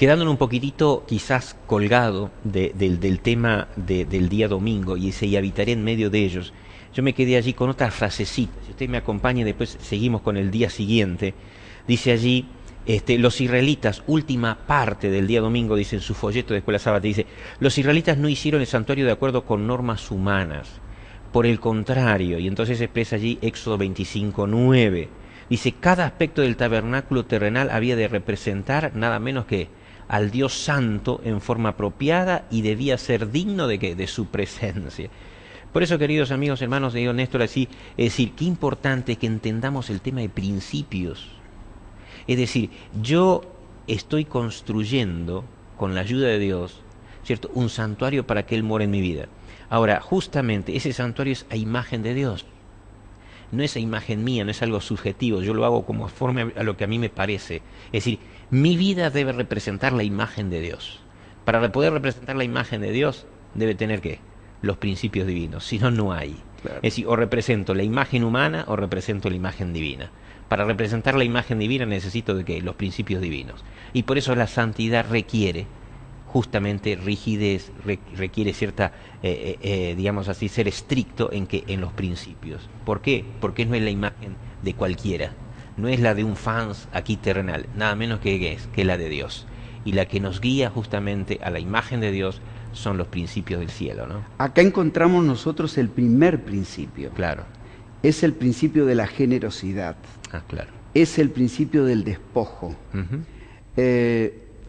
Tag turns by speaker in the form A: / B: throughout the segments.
A: quedándonos un poquitito quizás colgado del tema del día domingo, y dice, y habitaré en medio de ellos. Yo me quedé allí con otra frasecita, si usted me acompaña, después seguimos con el día siguiente. Dice allí, los israelitas, última parte del día domingo, dice en su folleto de Escuela Sábata, dice, los israelitas no hicieron el santuario de acuerdo con normas humanas, por el contrario, y entonces expresa allí Éxodo 25:9, dice, cada aspecto del tabernáculo terrenal había de representar nada menos que al Dios Santo en forma apropiada y debía ser digno de ¿qué? De su presencia. Por eso, queridos amigos, hermanos, digo Néstor, así, es decir, qué importante que entendamos el tema de principios. Es decir, yo estoy construyendo, con la ayuda de Dios, ¿cierto?, un santuario para que Él more en mi vida. Ahora, justamente, ese santuario es a imagen de Dios. No es a imagen mía, no es algo subjetivo, yo lo hago conforme a lo que a mí me parece. Es decir, mi vida debe representar la imagen de Dios. Para poder representar la imagen de Dios, debe tener, ¿qué? Los principios divinos, si no, no hay. Claro. Es decir, o represento la imagen humana o represento la imagen divina. Para representar la imagen divina necesito de ¿qué? Los principios divinos. Y por eso la santidad requiere justamente rigidez, requiere cierta, digamos así, ser estricto en los principios. ¿Por qué? Porque no es la imagen de cualquiera, no es la de un fans aquí terrenal, nada menos que la de Dios. Y la que nos guía justamente a la imagen de Dios son los principios del cielo, ¿no?
B: Acá encontramos nosotros el primer principio.
A: Claro.
B: Es el principio de la generosidad.
A: Ah, claro.
B: Es el principio del despojo.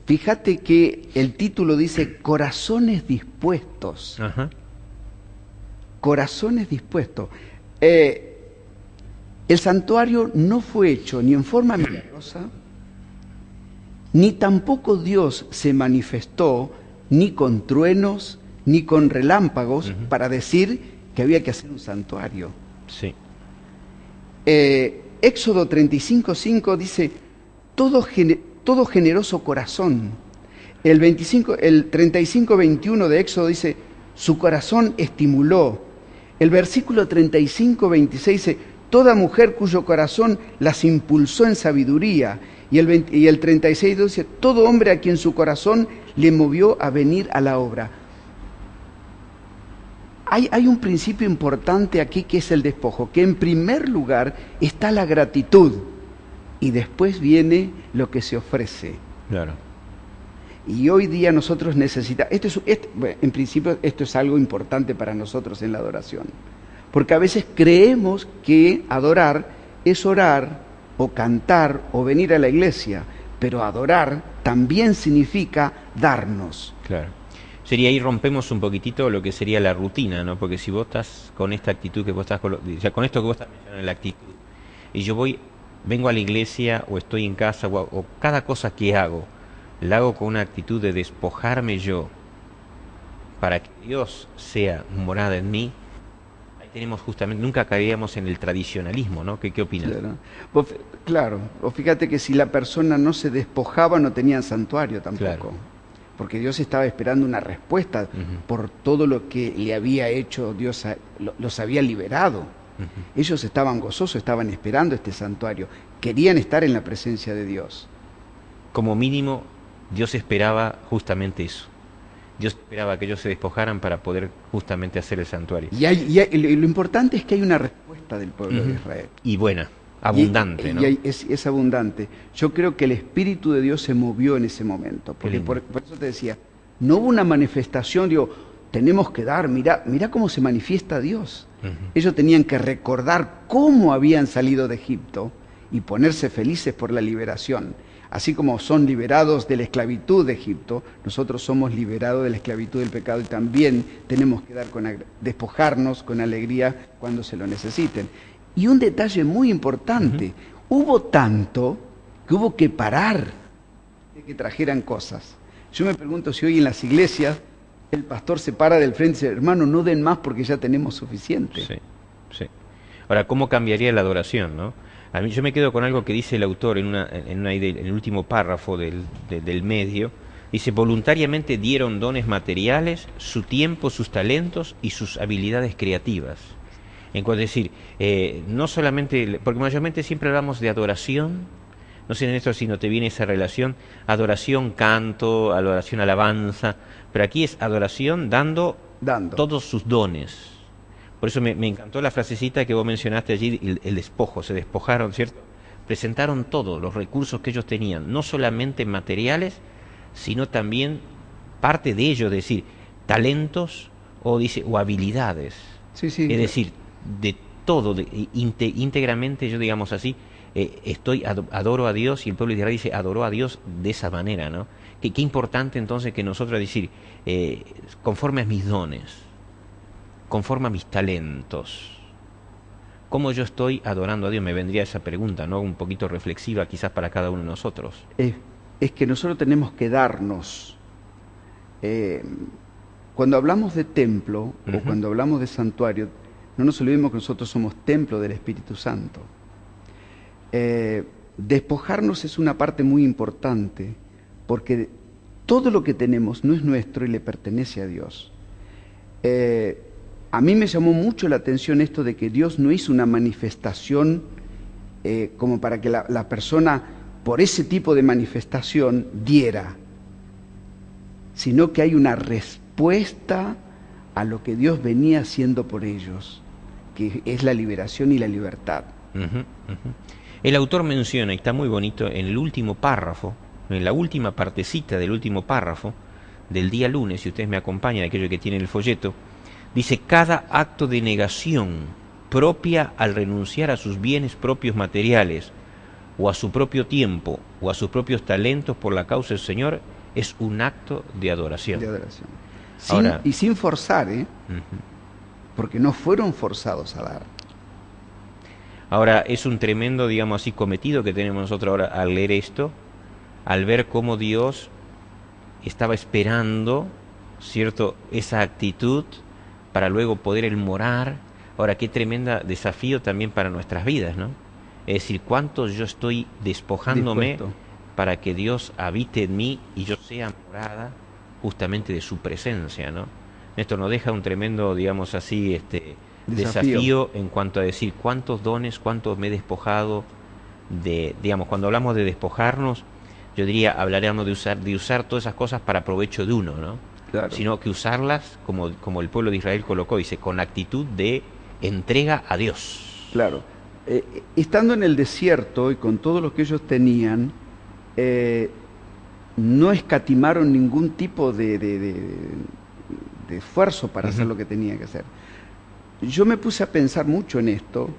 B: Fíjate que el título dice corazones dispuestos. Corazones dispuestos. El santuario no fue hecho ni en forma milagrosa, ni tampoco Dios se manifestó ni con truenos, ni con relámpagos para decir que había que hacer un santuario.
A: Sí.
B: Éxodo 35:5 dice, todo generoso corazón. El 35:21 de Éxodo dice, su corazón estimuló. El versículo 35:26 dice, toda mujer cuyo corazón las impulsó en sabiduría. Y el 36 dice, todo hombre a quien su corazón le movió a venir a la obra. Hay un principio importante aquí que es el despojo, que en primer lugar está la gratitud y después viene lo que se ofrece.
A: Claro.
B: Y hoy día nosotros necesitamos, en principio esto es algo importante para nosotros en la adoración, porque a veces creemos que adorar es orar o cantar o venir a la iglesia, pero adorar también significa darnos.
A: Claro. Sería ahí rompemos un poquitito lo que sería la rutina, ¿no? Porque si vos estás con esta actitud que vos estás con esto que vos estás mencionando, la actitud, y yo vengo a la iglesia o estoy en casa o cada cosa que hago, la hago con una actitud de despojarme yo para que Dios sea morada en mí, ahí tenemos justamente, nunca caeríamos en el tradicionalismo, ¿no? ¿Qué opinas?
B: Claro, o fíjate que si la persona no se despojaba no tenía santuario tampoco.
A: Claro.
B: Porque Dios estaba esperando una respuesta por todo lo que le había hecho, Dios los había liberado. Ellos estaban gozosos, estaban esperando este santuario, querían estar en la presencia de Dios.
A: Como mínimo, Dios esperaba justamente eso. Dios esperaba que ellos se despojaran para poder justamente hacer el santuario.
B: Y lo importante es que hay una respuesta del pueblo de Israel.
A: Y buena. Abundante, ¿no?
B: Es abundante. Yo creo que el Espíritu de Dios se movió en ese momento. Porque por eso te decía, no hubo una manifestación, tenemos que dar, mirá cómo se manifiesta Dios. Ellos tenían que recordar cómo habían salido de Egipto y ponerse felices por la liberación. Así como son liberados de la esclavitud de Egipto, nosotros somos liberados de la esclavitud del pecado y también tenemos que despojarnos con alegría cuando se lo necesiten. Y un detalle muy importante, hubo tanto que hubo que parar de que trajeran cosas. Yo me pregunto si hoy en las iglesias el pastor se para del frente y dice, hermano, no den más porque ya tenemos suficiente.
A: Sí, sí. Ahora, ¿cómo cambiaría la adoración, no? A mí yo me quedo con algo que dice el autor en el último párrafo del medio. Dice, voluntariamente dieron dones materiales, su tiempo, sus talentos y sus habilidades creativas. En cuanto a decir, no solamente, porque mayormente siempre hablamos de adoración No sé, Néstor, si no te viene esa relación, adoración, canto, adoración, alabanza, pero aquí es adoración dando todos sus dones. Por eso me encantó la frasecita que vos mencionaste allí, el despojo, se despojaron, ¿cierto? Presentaron todos los recursos que ellos tenían, no solamente materiales, sino también parte de ellos, es decir, talentos o habilidades.
B: Sí, sí,
A: Es
B: claro.
A: decir, de todo, íntegramente, yo digamos así, adoro a Dios, y el pueblo de Israel dice, adoró a Dios de esa manera, ¿no? Qué importante entonces que nosotros decir, conforme a mis dones, conforme a mis talentos, ¿cómo yo estoy adorando a Dios? Me vendría esa pregunta, ¿no? Un poquito reflexiva quizás para cada uno de nosotros.
B: Es que nosotros tenemos que darnos. Cuando hablamos de templo o cuando hablamos de santuario, no nos olvidemos que nosotros somos templo del Espíritu Santo. Despojarnos es una parte muy importante, porque todo lo que tenemos no es nuestro y le pertenece a Dios. A mí me llamó mucho la atención esto de que Dios no hizo una manifestación como para que la persona, por ese tipo de manifestación, diera, sino que hay una respuesta a lo que Dios venía haciendo por ellos, que es la liberación y la libertad.
A: El autor menciona, y está muy bonito, en el último párrafo, en la última partecita del último párrafo, del día lunes, si ustedes me acompañan, aquello que tiene el folleto, dice, cada acto de negación propia al renunciar a sus bienes propios materiales, o a su propio tiempo, o a sus propios talentos por la causa del Señor, es un acto de adoración.
B: De adoración.
A: Ahora,
B: y sin forzar, porque no fueron forzados a dar.
A: Ahora, es un tremendo, digamos así, cometido que tenemos nosotros ahora al leer esto, al ver cómo Dios estaba esperando, ¿cierto?, esa actitud para luego poder el morar. Ahora, qué tremenda desafío también para nuestras vidas, ¿no? Es decir, cuánto yo estoy despojándome
B: Dispuesto.
A: para que Dios habite en mí y yo sea morada justamente de su presencia, ¿no? Esto nos deja un tremendo, digamos así, desafío en cuanto a decir cuántos dones, cuántos me he despojado de, digamos, cuando hablamos de despojarnos, yo diría, hablaríamos de usar todas esas cosas para provecho de uno, ¿no?
B: Claro.
A: Sino que usarlas, como el pueblo de Israel colocó, dice, con actitud de entrega a Dios.
B: Claro. Estando en el desierto y con todo lo que ellos tenían, no escatimaron ningún tipo de esfuerzo para hacer lo que tenían que hacer. Yo me puse a pensar mucho en esto,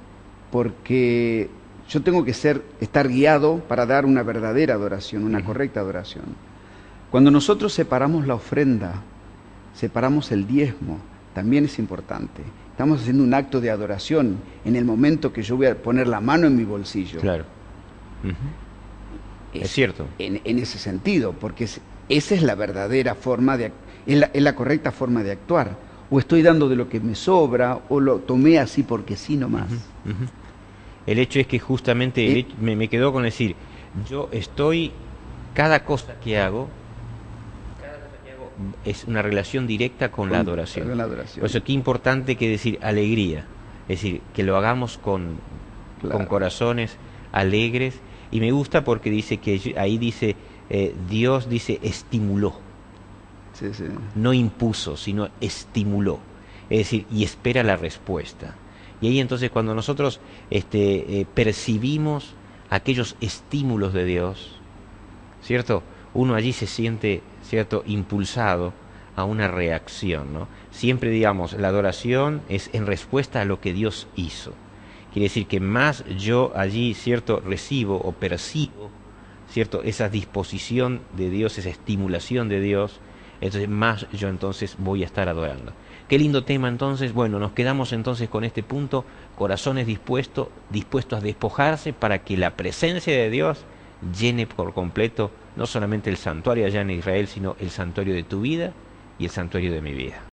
B: porque yo tengo que estar guiado para dar una verdadera adoración, una correcta adoración. Cuando nosotros separamos la ofrenda, separamos el diezmo, también es importante. Estamos haciendo un acto de adoración en el momento que yo voy a poner la mano en mi bolsillo.
A: Claro. Es cierto.
B: En ese sentido, porque esa es la verdadera forma es la correcta forma de actuar. O estoy dando de lo que me sobra, o lo tomé así porque sí nomás.
A: El hecho es que justamente me quedó con decir, cada cosa que hago es una relación directa con la adoración.
B: Con la adoración.
A: Por eso qué importante que decir alegría, es decir, que lo hagamos con corazones alegres. Y me gusta porque dice que ahí dice, Dios dice estimuló.
B: Sí, sí.
A: No impuso, sino estimuló. Es decir, y espera la respuesta. Y ahí entonces cuando nosotros percibimos aquellos estímulos de Dios, ¿cierto? Uno allí se siente, ¿cierto?, impulsado a una reacción, ¿no? Siempre, digamos, la adoración es en respuesta a lo que Dios hizo. Quiere decir que más yo allí, ¿cierto?, recibo o percibo, ¿cierto?, esa disposición de Dios, esa estimulación de Dios, entonces más yo entonces voy a estar adorando. Qué lindo tema entonces. Bueno, nos quedamos entonces con este punto, corazones dispuestos a despojarse para que la presencia de Dios llene por completo no solamente el santuario allá en Israel, sino el santuario de tu vida y el santuario de mi vida.